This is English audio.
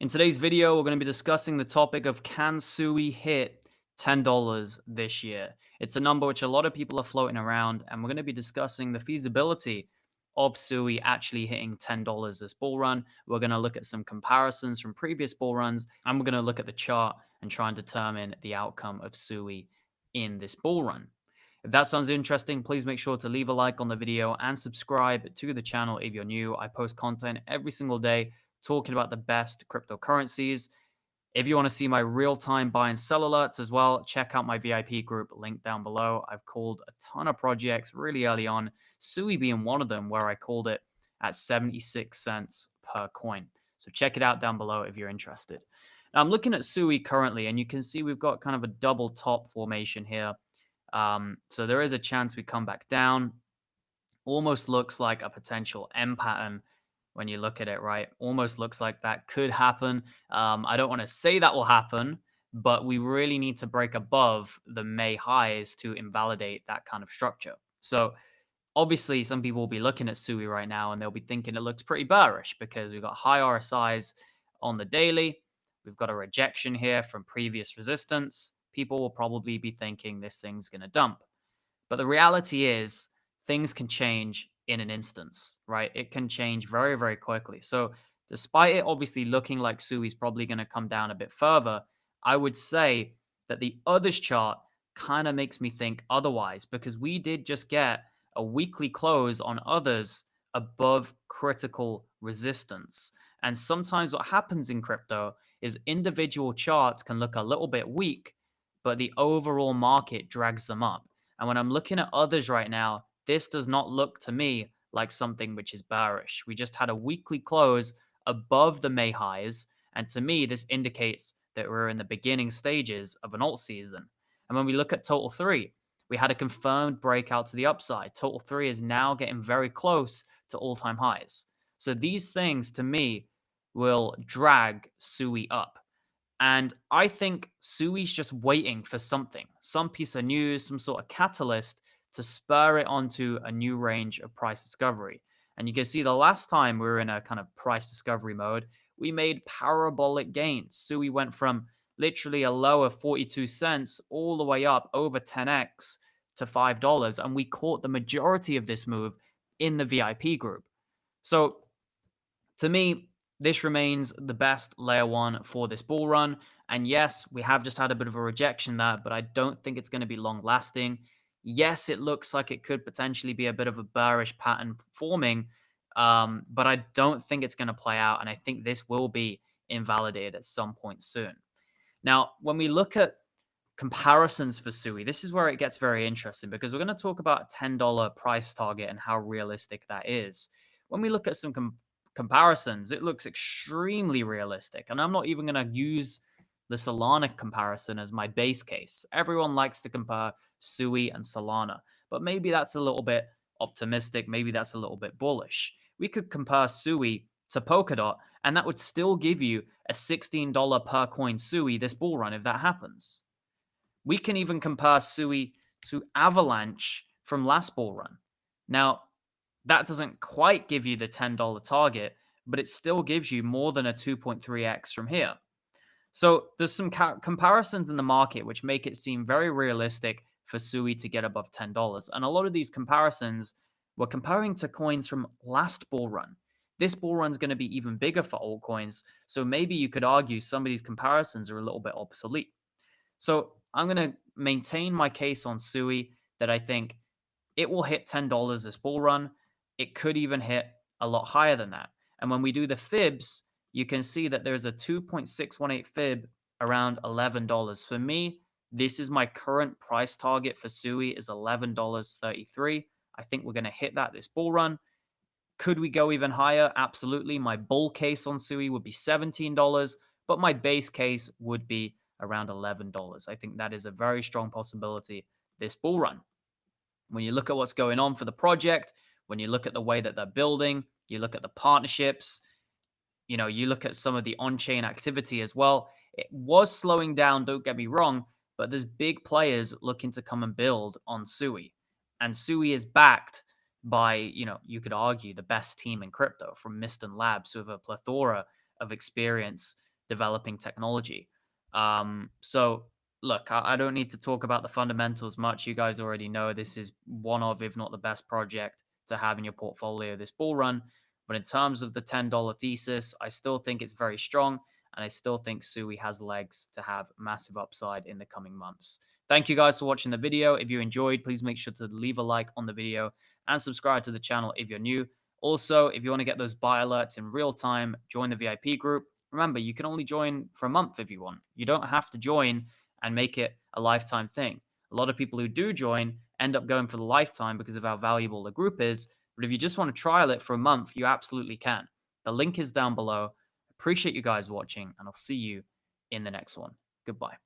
In today's video, we're going to be discussing the topic of can SUI hit $10 this year? It's a number which a lot of people are floating around, and we're going to be discussing the feasibility of SUI actually hitting $10 this bull run. We're going to look at some comparisons from previous bull runs, and we're going to look at the chart and try and determine the outcome of SUI in this bull run. If that sounds interesting, please make sure to leave a like on the video and subscribe to the channel if you're new. I post content every single day talking about the best cryptocurrencies. If you want to see my real-time buy and sell alerts as well, check out my VIP group link down below. I've called a ton of projects really early on, SUI being one of them, where I called it at 76 cents per coin. So check it out down below if you're interested. Now, I'm looking at SUI currently, and you can see we've got kind of a double top formation here. So there is a chance we come back down. Almost looks like a potential M pattern when you look at it, right? Almost looks like that could happen. I don't want to say that will happen, but we really need to break above the May highs to invalidate that kind of structure. So obviously, some people will be looking at SUI right now and they'll be thinking it looks pretty bearish because we've got high RSIs on the daily. We've got a rejection here from previous resistance. People will probably be thinking this thing's going to dump. But the reality is, things can change in an instance, right? It can change very, very quickly. So, despite it obviously looking like SUI is probably going to come down a bit further, I would say that the others chart kind of makes me think otherwise because we did just get a weekly close on others above critical resistance. And sometimes what happens in crypto is individual charts can look a little bit weak, but the overall market drags them up. And when I'm looking at others right now, this does not look to me like something which is bearish. We just had a weekly close above the May highs. And to me, this indicates that we're in the beginning stages of an alt season. And when we look at Total 3, we had a confirmed breakout to the upside. Total 3 is now getting very close to all-time highs. So these things, to me, will drag SUI up. And I think SUI's just waiting for something, some piece of news, some sort of catalyst to spur it onto a new range of price discovery. And you can see the last time we were in a kind of price discovery mode, we made parabolic gains. SUI went from literally a low of 42 cents all the way up over 10x to $5. And we caught the majority of this move in the VIP group. So to me, this remains the best layer one for this bull run. And yes, we have just had a bit of a rejection there, but I don't think it's going to be long lasting. Yes, it looks like it could potentially be a bit of a bearish pattern forming, but I don't think it's going to play out. And I think this will be invalidated at some point soon. Now, when we look at comparisons for SUI, this is where it gets very interesting because we're going to talk about a $10 price target and how realistic that is. When we look at some comparisons, it looks extremely realistic. And I'm not even going to use the Solana comparison as my base case. Everyone likes to compare SUI and Solana, but maybe that's a little bit optimistic. Maybe that's a little bit bullish. We could compare SUI to Polkadot, and that would still give you a $16 per coin SUI this bull run if that happens. We can even compare SUI to Avalanche from last bull run. Now, that doesn't quite give you the $10 target, but it still gives you more than a 2.3x from here. So there's some comparisons in the market which make it seem very realistic for SUI to get above $10. And a lot of these comparisons were comparing to coins from last bull run. This bull run is going to be even bigger for altcoins. So maybe you could argue some of these comparisons are a little bit obsolete. So I'm going to maintain my case on SUI that I think it will hit $10 this bull run. It could even hit a lot higher than that. And when we do the fibs, you can see that there's a 2.618 fib around $11. For me, this is my current price target for SUI is $11.33. I think we're going to hit that this bull run. Could we go even higher? Absolutely. My bull case on SUI would be $17, but my base case would be around $11. I think that is a very strong possibility this bull run. When you look at what's going on for the project, when you look at the way that they're building, you look at the partnerships, you look at some of the on-chain activity as well. It was slowing down, don't get me wrong, but there's big players looking to come and build on SUI. And SUI is backed by, you could argue the best team in crypto from Miston Labs with a plethora of experience developing technology. So look, I don't need to talk about the fundamentals much. You guys already know this is one of, if not the best project to have in your portfolio this bull run. But in terms of the $10 thesis, I still think it's very strong. And I still think SUI has legs to have massive upside in the coming months. Thank you guys for watching the video. If you enjoyed, please make sure to leave a like on the video and subscribe to the channel if you're new. Also, if you want to get those buy alerts in real time, join the VIP group. Remember, you can only join for a month if you want. You don't have to join and make it a lifetime thing. A lot of people who do join end up going for the lifetime because of how valuable the group is. But if you just want to trial it for a month, you absolutely can. The link is down below. Appreciate you guys watching, and I'll see you in the next one. Goodbye.